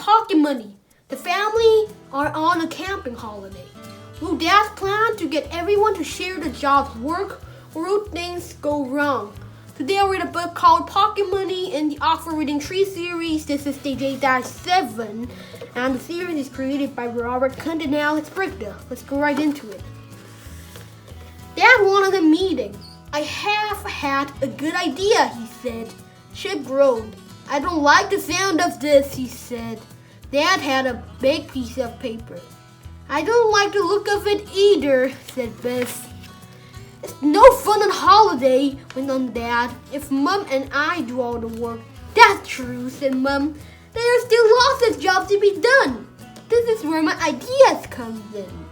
pocket money. The family are on a camping holiday. Will Dad plan to get everyone to share the job's work, or will things go wrong? Today I read a book called Pocket Money in the Oxford Reading Tree series. This is stage 8-7, and the series is created by Robert Kunt and Alex Brickda. Let's go right into it. Dad wanted a meeting. I have had a good idea, he said. Chip groaned. I don't like the sound of this, he said. Dad had a big piece of paper. I don't like the look of it either, said Biff. It's no fun on holiday, went on Dad, if Mom and I do all the work. That's true, said Mom. There are still lots of jobs to be done. This is where my ideas come in,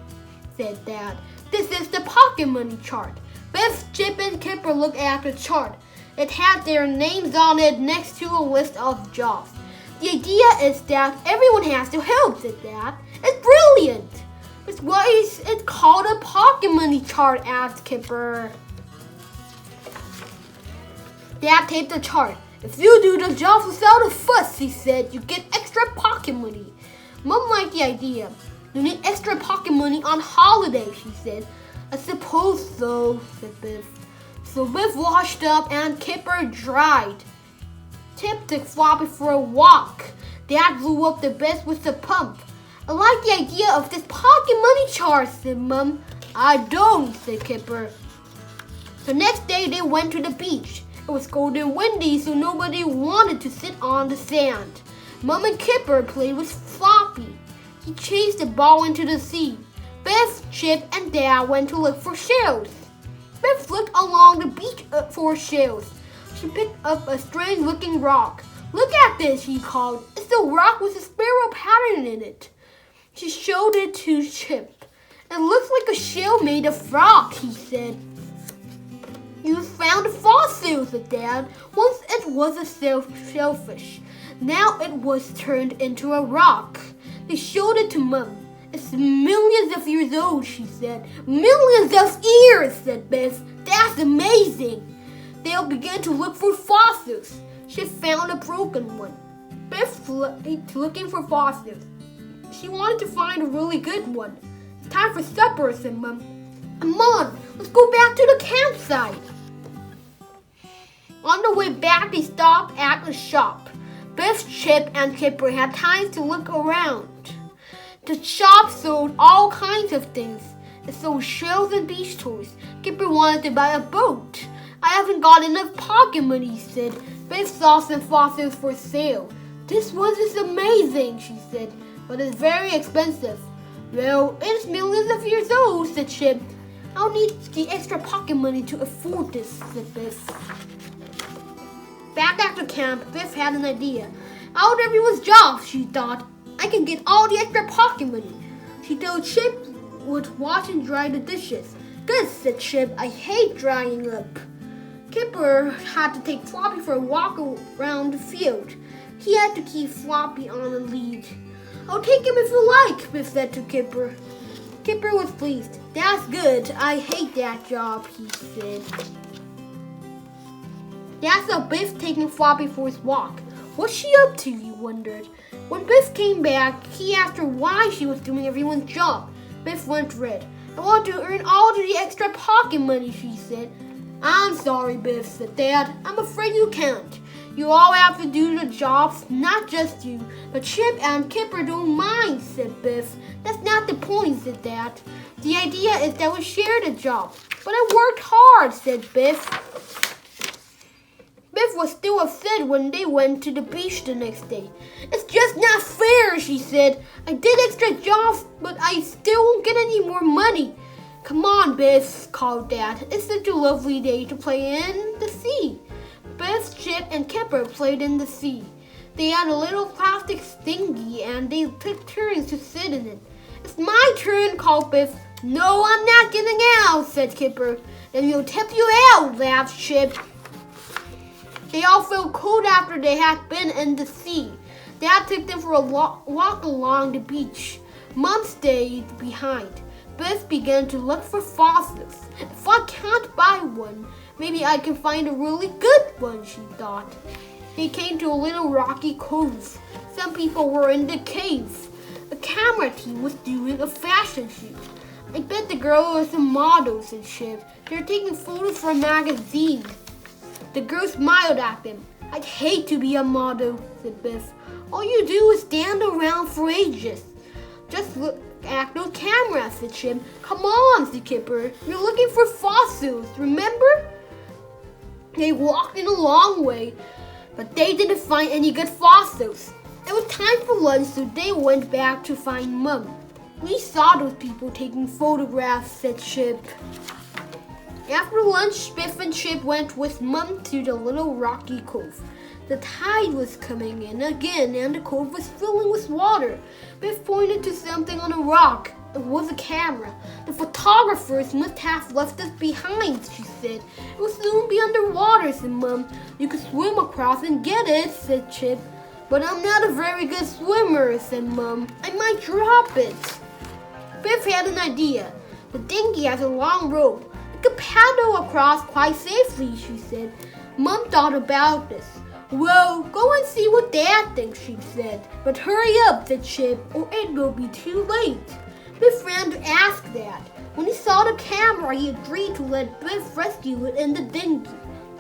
said Dad. This is the pocket money chart. Biff, Chip, and Kipper looked at the chart. It had their names on it next to a list of jobs. The idea is that everyone has to help, said Dad. It's brilliant. But why is it called a pocket money chart, asked Kipper. Dad taped the chart. If you do the jobs without a fuss, he said, you get extra pocket money. Mom liked the idea. You need extra pocket money on holiday, she said. I suppose so, said Biff. So Biff washed up and Kipper dried. Tip took Floppy for a walk. Dad blew up the bed with the pump. I like the idea of this pocket money chart, said Mom. I don't, said Kipper. The next day they went to the beach. It was cold and windy, so nobody wanted to sit on the sand. Mom and Kipper played with Floppy. He chased the ball into the sea. Biff, Chip, and Dad went to look for shells. Biff looked along the beach for shells. She picked up a strange-looking rock. Look at this, she called. It's a rock with a spiral pattern in it. She showed it to Chip. It looks like a shell made of rock, he said. You found a fossil, said Dad. Once it was a shellfish. Now it was turned into a rock. They showed it to Mom. It's millions of years old, she said. Millions of years, said Biff. That's amazing. They all began to look for fossils. She found a broken one. Biff looking for fossils. She wanted to find a really good one. It's time for supper, said Mom. Come on, let's go back to the campsite. On the way back, they stopped at a shop. Biff, Chip, and Kipper had time to look around. The shop sold all kinds of things. It sold shells and beach toys. Kipper wanted to buy a boat. I haven't got enough pocket money, he said. Biff saw some fossils for sale. This one is amazing, she said, but it's very expensive. Well, it's millions of years old, said Chip. I'll need the extra pocket money to afford this, said Biff. Back at the camp, Biff had an idea. Out of everyone's job, she thought. I can get all the extra pocket money. She told Chip would wash and dry the dishes. Good, said Chip. I hate drying up. Kipper had to take Floppy for a walk around the field. He had to keep Floppy on a lead. I'll take him if you like, Biff said to Kipper. Kipper was pleased. That's good. I hate that job, he said. Dad saw Biff taking Floppy for his walk. What's she up to, he wondered. When Biff came back, he asked her why she was doing everyone's job. Biff went red. I want to earn all the extra pocket money, she said. I'm sorry, Biff, said Dad. I'm afraid you can't. You all have to do the jobs, not just you. But Chip and Kipper don't mind, said Biff. That's not the point, said Dad. The idea is that we share the job. But I worked hard, said Biff. Biff was still upset when they went to the beach the next day. It's just not fair, she said. I did extra jobs, but I still won't get any more money. Come on, Biff, called Dad. It's such a lovely day to play in the sea. Biff, Chip, and Kipper played in the sea. They had a little plastic dinghy and they took turns to sit in it. It's my turn, called Biff. No, I'm not getting out, said Kipper. Then we'll tip you out, laughed Chip. They all felt cold after they had been in the sea. Dad took them for a walk along the beach. Mom stayed behind. Biff began to look for fossils. If I can't buy one, maybe I can find a really good one, she thought. They came to a little rocky cove. Some people were in the cave. A camera team was doing a fashion shoot. I bet the girl was a model, said Chip. They're taking photos for a magazine. The girl smiled at them. I'd hate to be a model, said Biff. All you do is stand around for ages. Just look at those cameras, said Chip. Come on, said Kipper. You're looking for fossils, remember? They walked in a long way, but they didn't find any good fossils. It was time for lunch, so they went back to find Mum. We saw those people taking photographs, said Chip. After lunch, Biff and Chip went with Mum to the little rocky cove. The tide was coming in again, and the cove was filling with water. Biff pointed to something on a rock. It was a camera. The photographers must have left us behind, she said. It will soon be underwater, said Mum. You could swim across and get it, said Chip. But I'm not a very good swimmer, said Mum. I might drop it. Biff had an idea. The dinghy has a long rope. It could paddle across quite safely, she said. Mum thought about this. Well, go and see what Dad thinks, she said. But hurry up, said Chip, or it will be too late. Biff ran to ask Dad. When he saw the camera, he agreed to let Biff rescue it in the dinghy.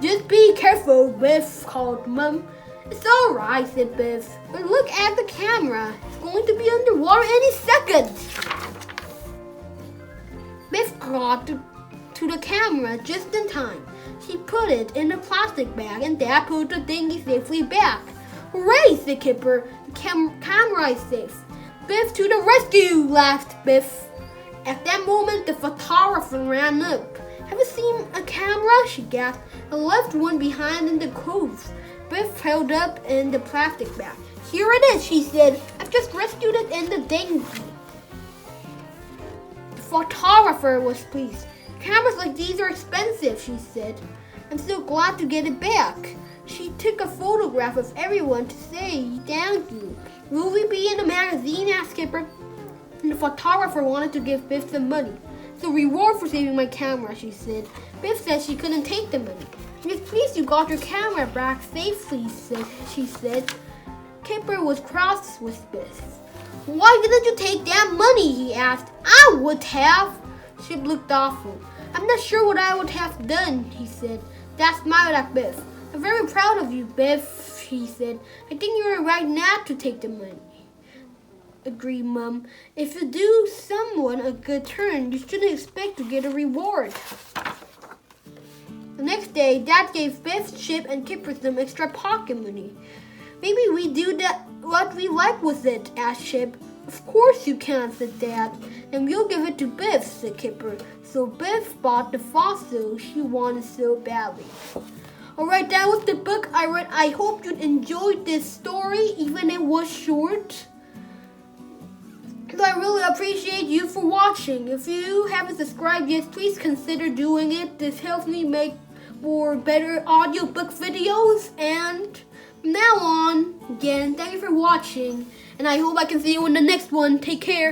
Just be careful, Biff, called Mum. It's all right, said Biff. But look at the camera. It's going to be underwater any second. Biff got to the camera just in time. She put it in a plastic bag and Dad put the dinghy safely back. Hooray, said Kipper. The camera is safe. Biff to the rescue, laughed Biff. At that moment, the photographer ran up. Have you seen a camera? She gasped. I left one behind in the cove. Biff held up in the plastic bag. Here it is, she said. I've just rescued it in the dinghy. The photographer was pleased. Cameras like these are expensive, she said. I'm so glad to get it back. She took a photograph of everyone to say thank you. Will we be in the magazine? Asked Kipper. And the photographer wanted to give Biff some money. It's a reward for saving my camera, she said. Biff said she couldn't take the money. I'm just pleased you got your camera back safely, she said. Kipper was cross with Biff. Why didn't you take that money? He asked. I would have. Chip looked awful. I'm not sure what I would have done, he said. Dad smiled at Biff. I'm very proud of you, Biff, he said. I think you're right not to take the money. Agreed Mum. If you do someone a good turn, you shouldn't expect to get a reward. The next day, Dad gave Biff, Chip, and Kipper some extra pocket money. Maybe we do what we like with it, asked Chip. Of course you can, said Dad. And we'll give it to Biff, said Kipper. So Biff bought the fossil he wanted so badly. Alright, that was the book I read. I hope you enjoyed this story, even it was short. I really appreciate you for watching. If you haven't subscribed yet, please consider doing it. This helps me make more better audiobook videos. And from now on, again, thank you for watching. And I hope I can see you in the next one. Take care.